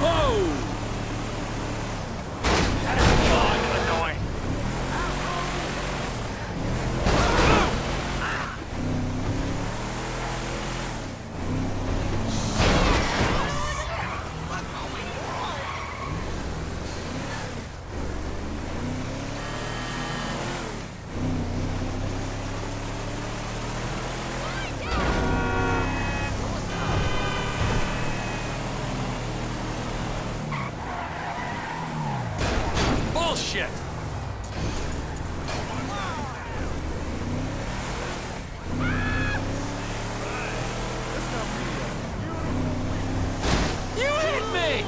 whoa! That is beyond annoying. Bullshit! You hit me!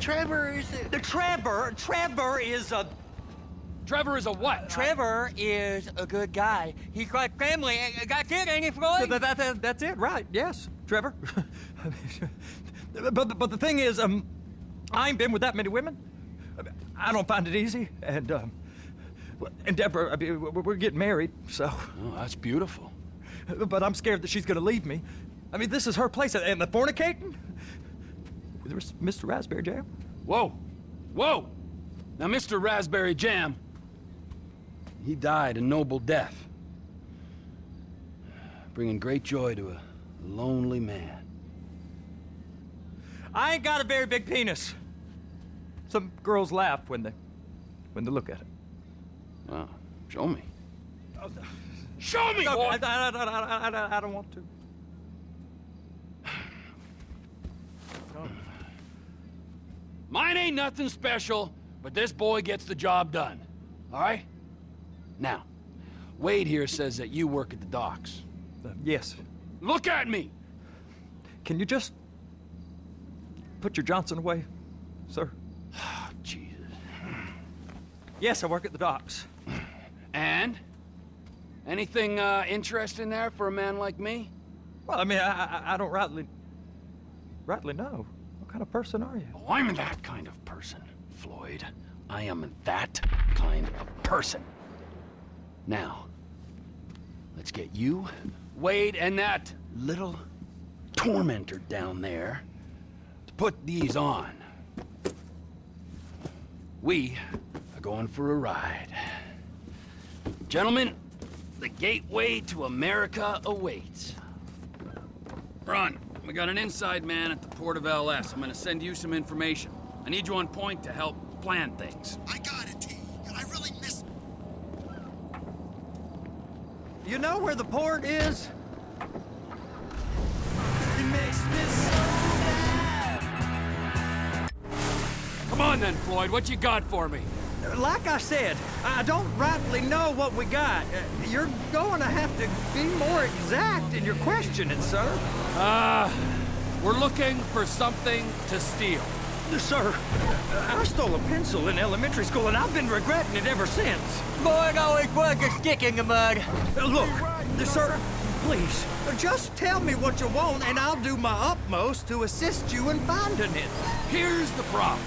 Trevor is a... Trevor is a what? Trevor is a good guy. He's like family. That's it, ain't he, Floyd? That's it, right? Yes, Trevor. but the thing is, I ain't been with that many women. I don't find it easy, and Deborah, I mean, we're getting married, so. Oh, that's beautiful. But I'm scared that she's gonna leave me. I mean, this is her place, and the fornicating. There's Mr. Raspberry Jam. Whoa, whoa! Now, Mr. Raspberry Jam, he died a noble death, bringing great joy to a lonely man. I ain't got a very big penis. Some girls laugh when they look at it. Wow, show me. Oh, Show me, no, boy! I don't want to. Mine ain't nothing special, but this boy gets the job done. All right? Now, Wade here says that you work at the docks. Yes. Look at me! Can you just put your Johnson away, sir? Oh, Jesus. Yes, I work at the docks. And? Anything interesting there for a man like me? Well, I mean, I don't rightly know. What kind of person are you? Oh, I'm that kind of person, Floyd. I am that kind of person. Now, let's get you, Wade, and that little tormentor down there to put these on. We are going for a ride. Gentlemen, the gateway to America awaits. Ron, we got an inside man at the port of LS. I'm gonna send you some information. I need you on point to help plan things. I got it, T. I really miss... You know where the port is? It makes me so mad. Come on then, Floyd, what you got for me? Like I said, I don't rightly know what we got. You're going to have to be more exact in your questioning, sir. We're looking for something to steal. Sir, I stole a pencil in elementary school, and I've been regretting it ever since. Boy, it always was a stick in the mud. Look, sir, please, just tell me what you want, and I'll do my utmost to assist you in finding it. Here's the problem.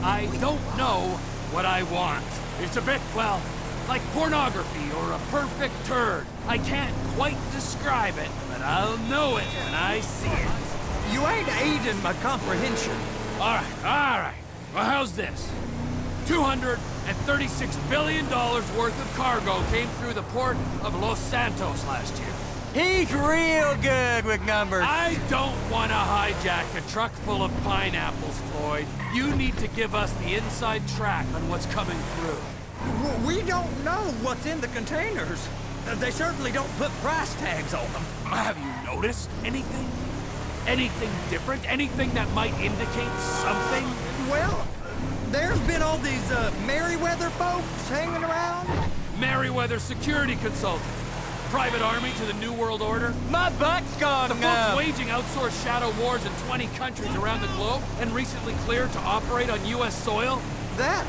I don't know what I want. It's a bit, well, like pornography or a perfect turd. I can't quite describe it, but I'll know it when I see it. You ain't aiding my comprehension. All right. Well, how's this? $236 billion worth of cargo came through the port of Los Santos last year. He's real good with numbers. I don't want to hijack a truck full of pineapples, Floyd. You need to give us the inside track on what's coming through. We don't know what's in the containers. They certainly don't put price tags on them. Have you noticed anything? Anything different? Anything that might indicate something? Well, there's been all these Merryweather folks hanging around. Merryweather security consultant. private army to the New World Order? My butt's gone The now. folks waging outsourced shadow wars in 20 countries around the globe and recently cleared to operate on U.S. soil? That,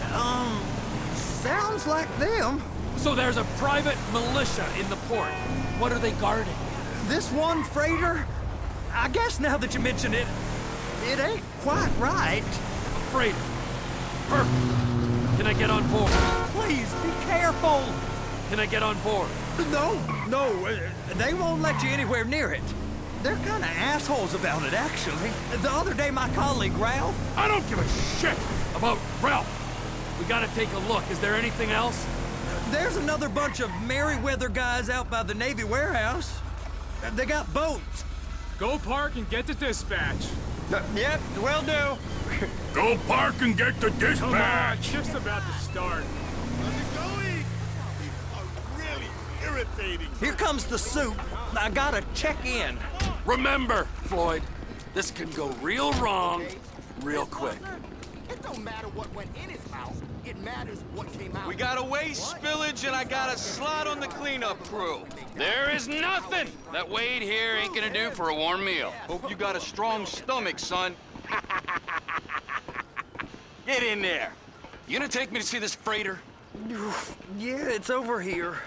sounds like them. So there's a private militia in the port. What are they guarding? This one freighter, I guess now that you mention it, it ain't quite right. A freighter. Perfect. Can I get on board? Please be careful. Can I get on board? No, they won't let you anywhere near it. They're kind of assholes about it, actually. The other day, my colleague, Ralph, I don't give a shit about Ralph. We gotta take a look. Is there anything else? there's another bunch of Merryweather guys out by the Navy warehouse. They got boats. Go park and get to dispatch. Yep, will do. Go park and get the Come on, shift's about to start. How's it going? People are really irritating. Here comes the suit. I gotta check in. Remember, Floyd, this can go real wrong real quick. It don't matter what went in his mouth. It matters what came out. We got a waste spillage and I got a slot on the cleanup crew. There is nothing that Wade here ain't gonna do for a warm meal. Hope you got a strong stomach, son. Get in there. You gonna take me to see this freighter? Yeah, it's over here.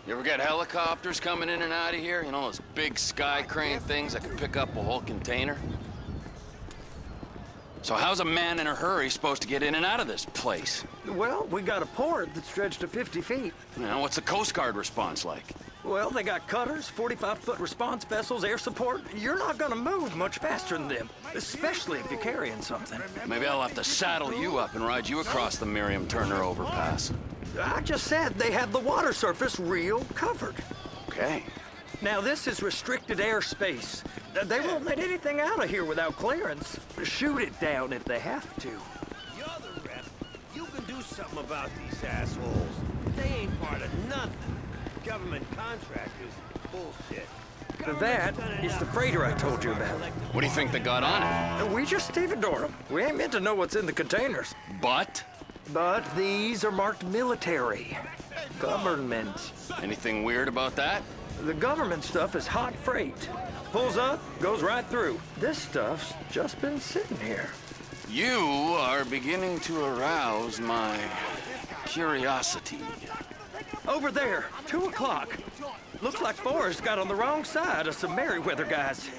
You ever get helicopters coming in and out of here? You know, those big sky crane things that can pick up a whole container? So how's a man in a hurry supposed to get in and out of this place? Well, we got a port that stretched to 50 feet. You know, what's the Coast Guard response like? Well, they got cutters, 45-foot response vessels, air support. You're not gonna move much faster than them, especially if you're carrying something. Maybe I'll have to saddle you up and ride you across the Miriam Turner overpass. I just said they have the water surface real covered. Okay. Now, this is restricted airspace. They won't let anything out of here without clearance. Shoot it down if they have to. You're the rep. You can do something about these assholes. They ain't part of nothing. Government contractors, bullshit. That is the freighter I told you about. What do you think they got on it? We just stevedore them. We ain't meant to know what's in the containers. But? But these are marked military. Government. Anything weird about that? The government stuff is hot freight. Pulls up, goes right through. This stuff's just been sitting here. You are beginning to arouse my curiosity. Over there, 2 o'clock. Looks like Forrest got on the wrong side of some Merryweather guys.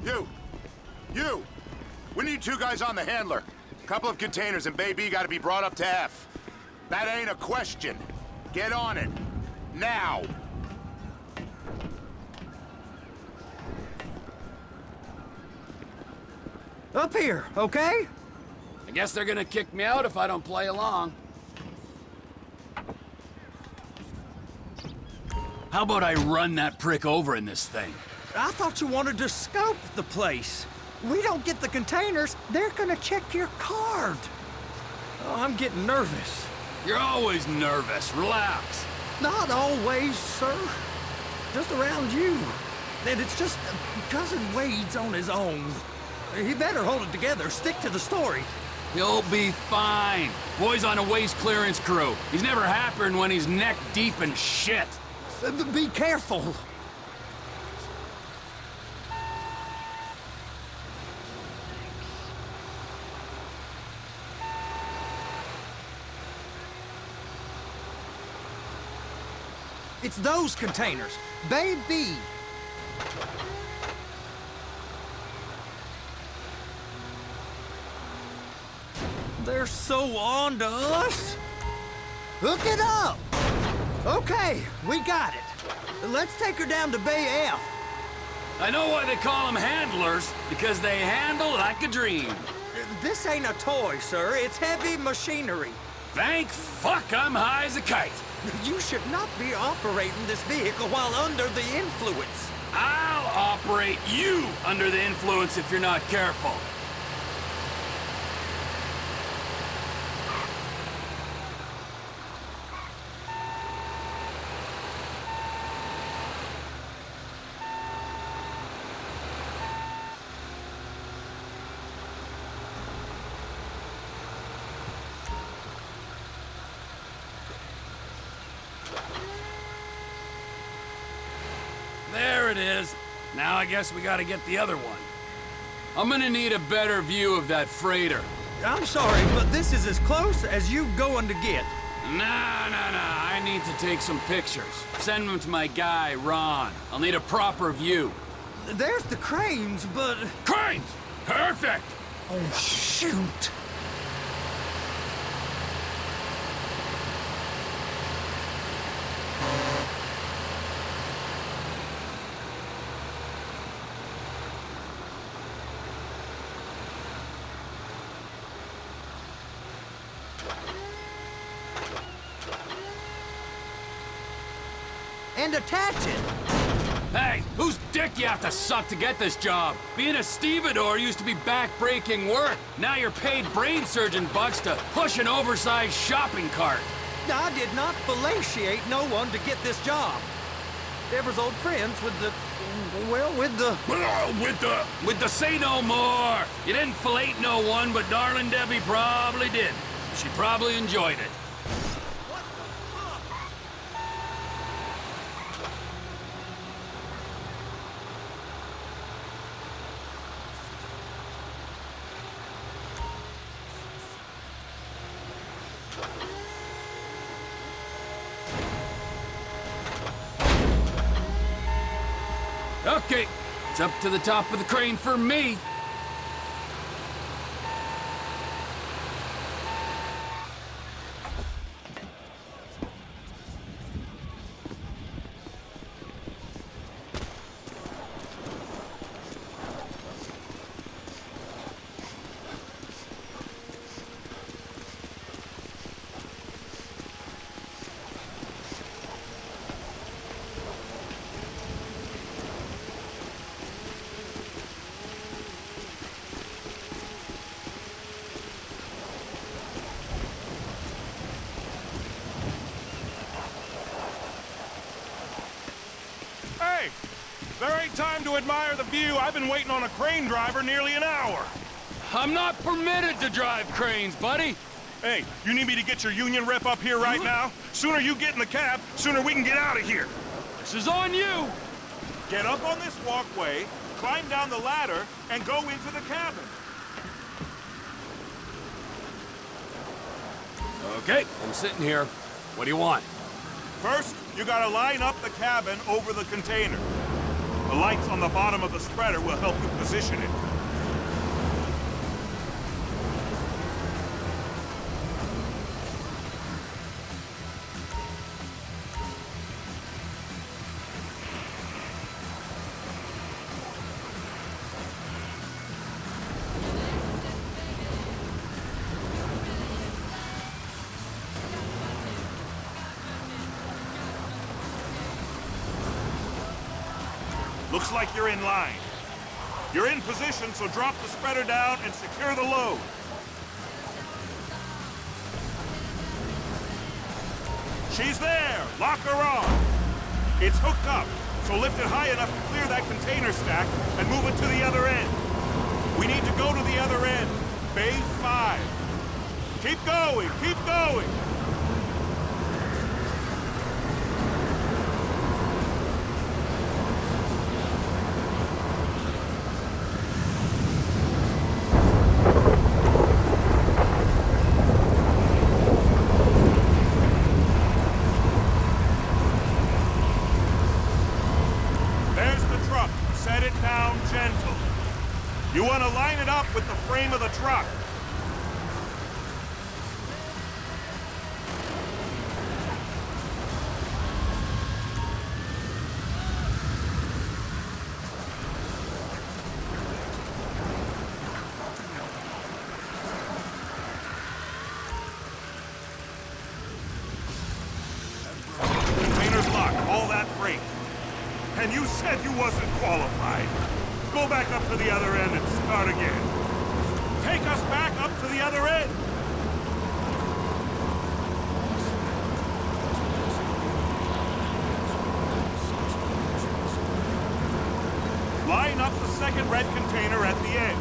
You! We need 2 guys on the handler. Couple of containers and Baby gotta be brought up to F. That ain't a question. Get on it. Now! Up here, okay? I guess they're gonna kick me out if I don't play along. How about I run that prick over in this thing? I thought you wanted to scope the place. We don't get the containers, they're gonna check your card. Oh, I'm getting nervous. You're always nervous. Relax. Not always, sir. Just around you. And it's just Cousin Wade's on his own. He better hold it together, stick to the story. He'll be fine. Boy's on a waste clearance crew. He's never happier than when he's neck deep in shit. Be careful. It's those containers. Baby. They're so on to us. Hook it up. Okay, we got it. Let's take her down to Bay F. I know why they call them handlers, because they handle like a dream. This ain't a toy, sir. It's heavy machinery. Thank fuck I'm high as a kite. You should not be operating this vehicle while under the influence. I'll operate you under the influence if you're not careful. it is. Now I guess we gotta get the other one. I'm gonna need a better view of that freighter. I'm sorry, but this is as close as you going to get. Nah. I need to take some pictures. Send them to my guy, Ron. I'll need a proper view. There's the cranes, but... Cranes! Perfect! Oh, shoot. And attach it. Hey, whose dick you have to suck to get this job? Being a stevedore used to be back-breaking work. Now you're paid brain surgeon bucks to push an oversized shopping cart. I did not fellatiate no one to get this job. Deborah's old friends with the... well, with the... With the say no more. You didn't fillet no one, but darling Debbie probably did. She probably enjoyed it. Okay, it's up to the top of the crane for me. Hey! There ain't time to admire the view. I've been waiting on a crane driver nearly an hour. I'm not permitted to drive cranes, buddy. Hey, you need me to get your union rep up here right now? Sooner you get in the cab, sooner we can get out of here. This is on you. Get up on this walkway, climb down the ladder, and go into the cabin. Okay, I'm sitting here. What do you want? First, you gotta line up the cabin over the container. The lights on the bottom of the spreader will help you position it. Looks like you're in line. You're in position, so drop the spreader down and secure the load. She's there! Lock her on! It's hooked up, so lift it high enough to clear that container stack and move it to the other end. We need to go to the other end. Bay 5. Keep going! Keep going! Set it down gentle. You want to line it up with the frame of the truck. Container's locked. All that freight. And you said you wasn't qualified. Go back up to the other end and start again. Take us back up to the other end. Line up the second red container at the end.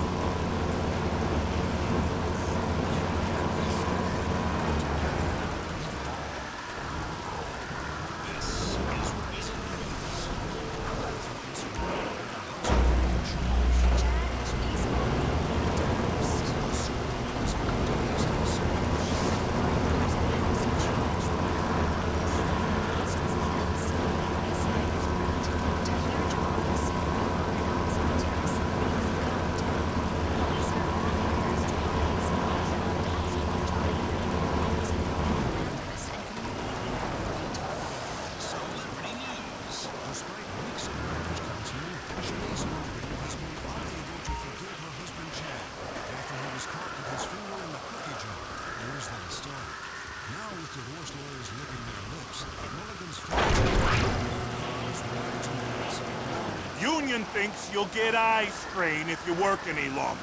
Union thinks you'll get eye strain if you work any longer.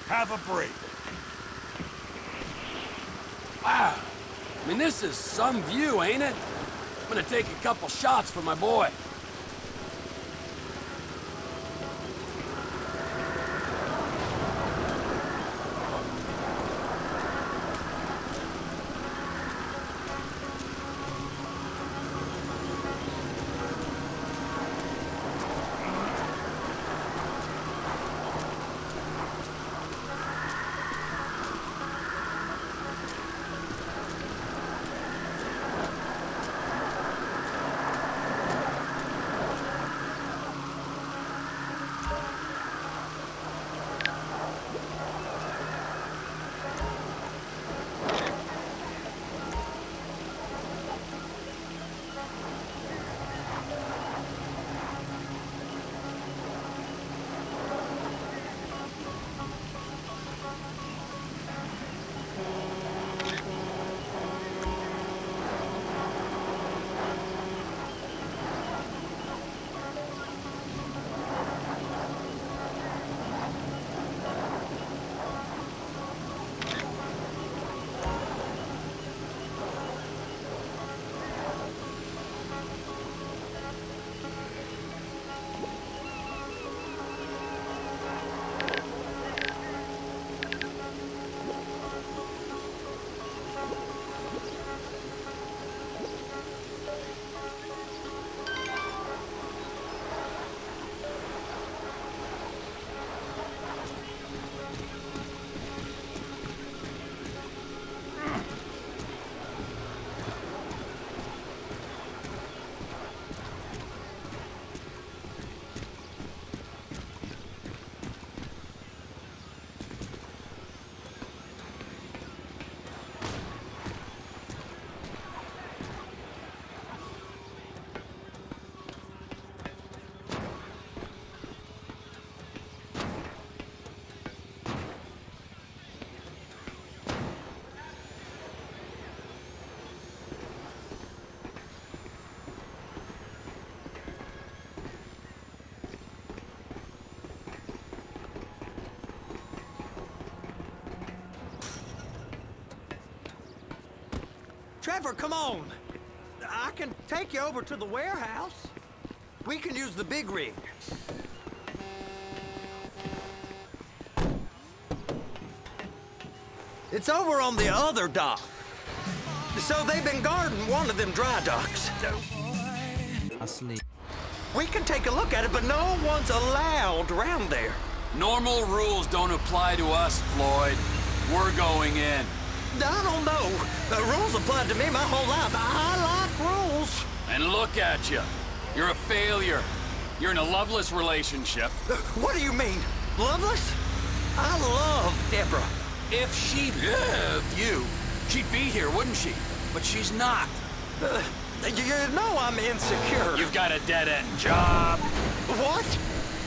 Have a break. Wow. I mean, this is some view, ain't it? I'm gonna take a couple shots for my boy. Trevor, come on. I can take you over to the warehouse. We can use the big rig. It's over on the other dock. So they've been guarding one of them dry docks. Asleep. We can take a look at it, but no one's allowed around there. Normal rules don't apply to us, Floyd. We're going in. I don't know. The rules applied to me my whole life. I like rules. And look at you. You're a failure. You're in a loveless relationship. What do you mean? Loveless? I love Deborah. If she loved you, she'd be here, wouldn't she? But she's not. You know I'm insecure. You've got a dead-end job. What?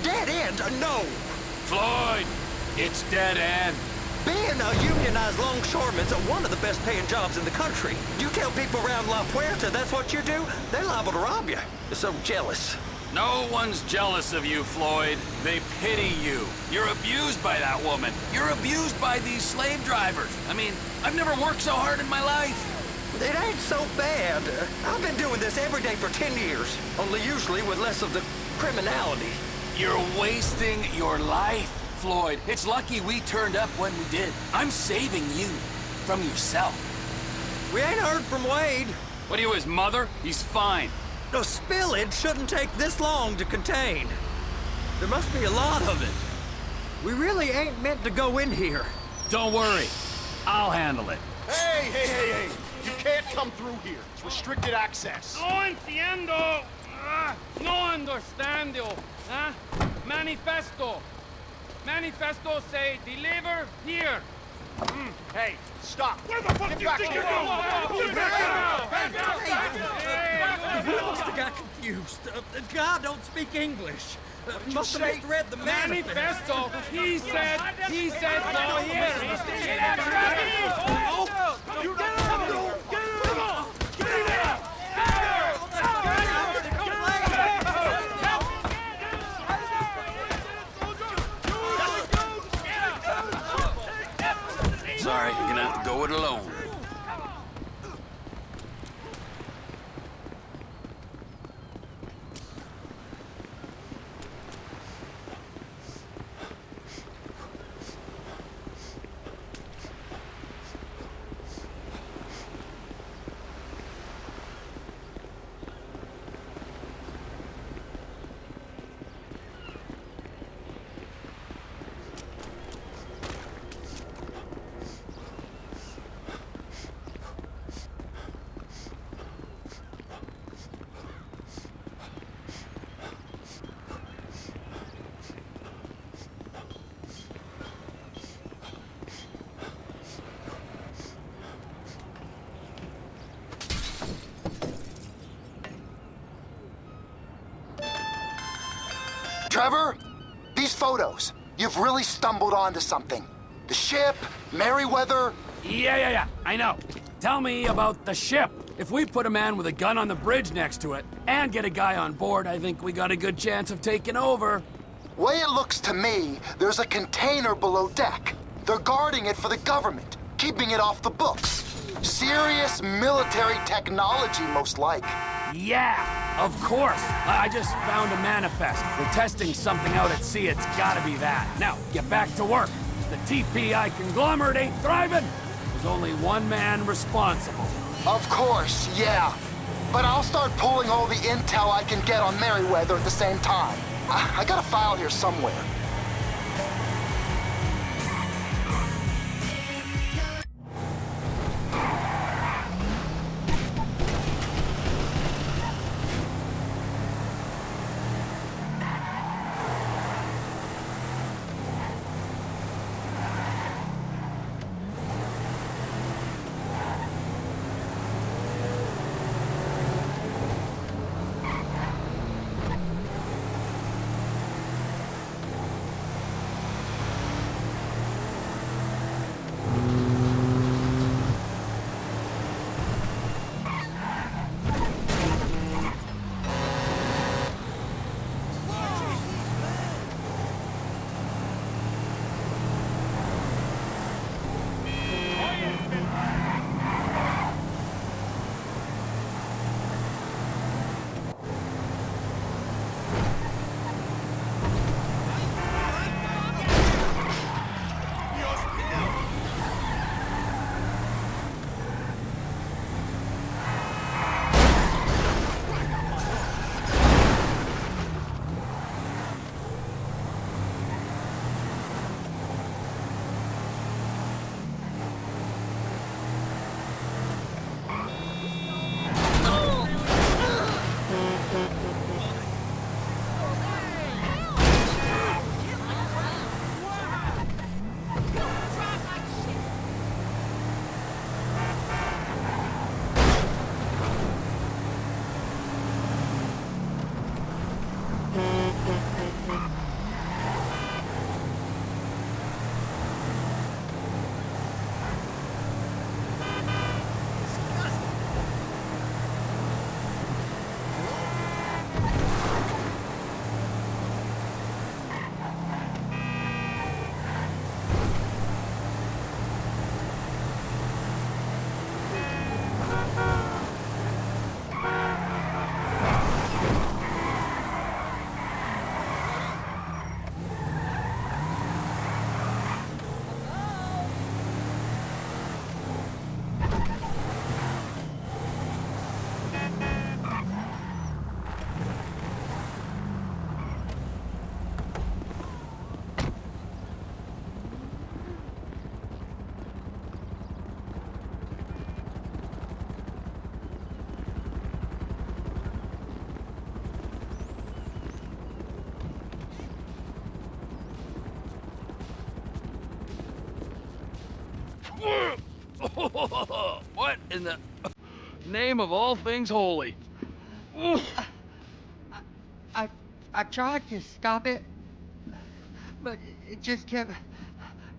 Dead end? No. Floyd, it's dead end. Being a unionized longshoreman's one of the best paying jobs in the country. You tell people around La Puerta that's what you do, they're liable to rob you. They're so jealous. No one's jealous of you, Floyd. They pity you. You're abused by that woman. You're abused by these slave drivers. I mean, I've never worked so hard in my life. It ain't so bad. I've been doing this every day for 10 years, only usually with less of the criminality. You're wasting your life, Floyd. It's lucky we turned up when we did. I'm saving you from yourself. We ain't heard from Wade. What are you, his mother? He's fine. The spillage shouldn't take this long to contain. There must be a lot of it. We really ain't meant to go in here. Don't worry. I'll handle it. Hey! You can't come through here. It's restricted access. No entiendo. No understando. Manifesto. Manifesto say deliver here. Hey, stop. Where the fuck do you think you're going? We must have got confused. The guy don't speak English. Must have misread the Manifesto. He said no here. You alone. Trevor, these photos, you've really stumbled onto something. The ship, Merryweather. Yeah, I know. Tell me about the ship. If we put a man with a gun on the bridge next to it and get a guy on board, I think we got a good chance of taking over. Way it looks to me, there's a container below deck. They're guarding it for the government, keeping it off the books. Serious military technology, most like. Yeah, of course. I just found a manifest. We're testing something out at sea. It's gotta be that. Now, get back to work. The TPI conglomerate ain't thriving. There's only one man responsible. Of course, yeah. But I'll start pulling all the intel I can get on Merryweather at the same time. I got a file here somewhere. What in the name of all things holy? I tried to stop it, but it just kept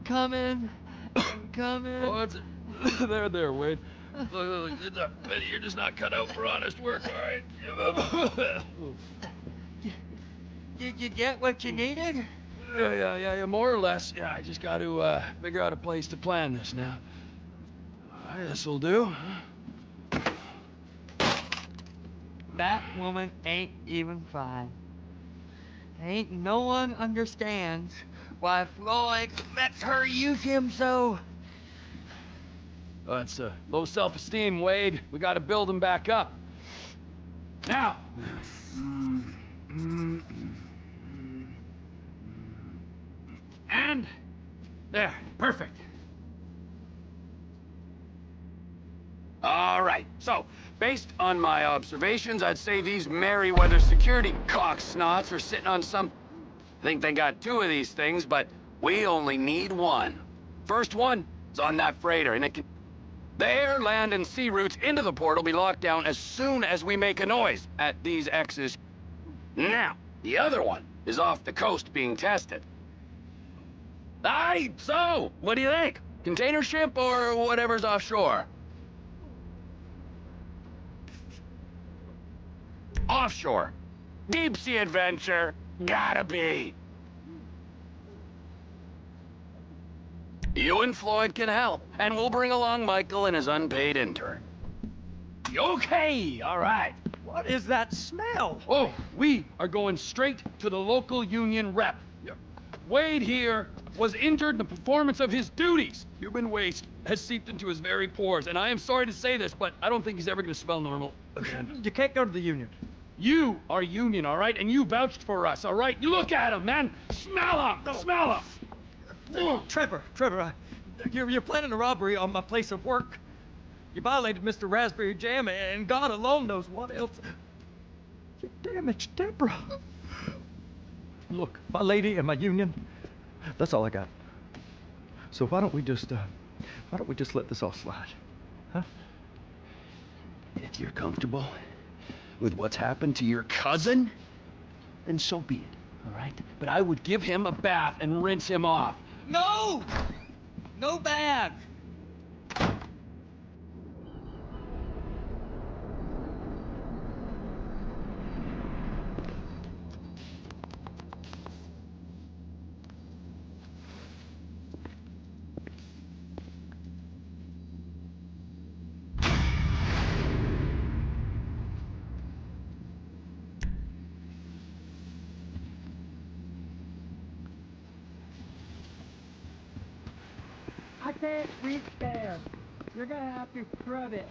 coming and coming. Oh, there, Wade. Look, you're just not cut out for honest work, all right? Did you get what you needed? Yeah, more or less. Yeah, I just got to figure out a place to plan this now. This'll do. That woman ain't even fine. Ain't no one understands why Floyd lets her use him so. Oh, that's low self-esteem, Wade. We gotta build him back up. Now. And there, perfect. All right, so based on my observations, I'd say these Merryweather security cocksnots are sitting on some... I think they got 2 of these things, but we only need 1. First one is on that freighter, and it can... The air, land, and sea routes into the port will be locked down as soon as we make a noise at these X's. Now, the other one is off the coast being tested. Aye, so, what do you think? Container ship or whatever's offshore? Offshore. Deep sea adventure. Gotta be. You and Floyd can help, and we'll bring along Michael and his unpaid intern. Okay, all right. What is that smell? Oh, we are going straight to the local union rep. Wade here was injured in the performance of his duties. Human waste has seeped into his very pores, and I am sorry to say this, but I don't think he's ever gonna smell normal again. You can't go to the union. You are union, all right? And you vouched for us, all right? You look at him, man. Smell him. No. Smell him. Trevor, you're planning a robbery on my place of work. You violated Mr. Raspberry Jam, and God alone knows what else. You damaged Deborah. Look, my lady and my union, that's all I got. So why don't we just let this all slide, huh? If you're comfortable with what's happened to your cousin, then so be it, all right? But I would give him a bath and rinse him off. No! No bad. I can't reach there. You're gonna have to scrub it.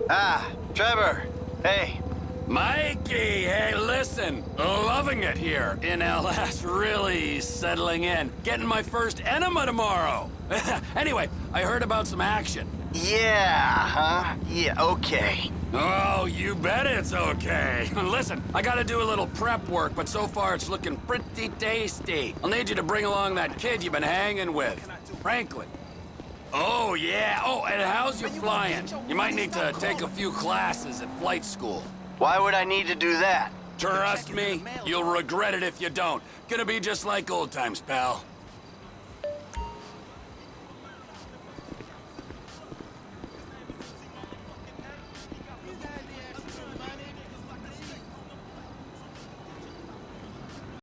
Ah, Trevor. Hey. Mikey, hey, listen. Loving it here in LS, really settling in. Getting my first enema tomorrow. Anyway, I heard about some action. Yeah, huh? Yeah, okay. Oh, you bet it's okay. Listen, I gotta do a little prep work, but so far it's looking pretty tasty. I'll need you to bring along that kid you've been hanging with, Franklin. Oh, yeah. Oh, and how's your flying? You might need to take a few classes at flight school. Why would I need to do that? Trust me, you'll regret it if you don't. Gonna be just like old times, pal.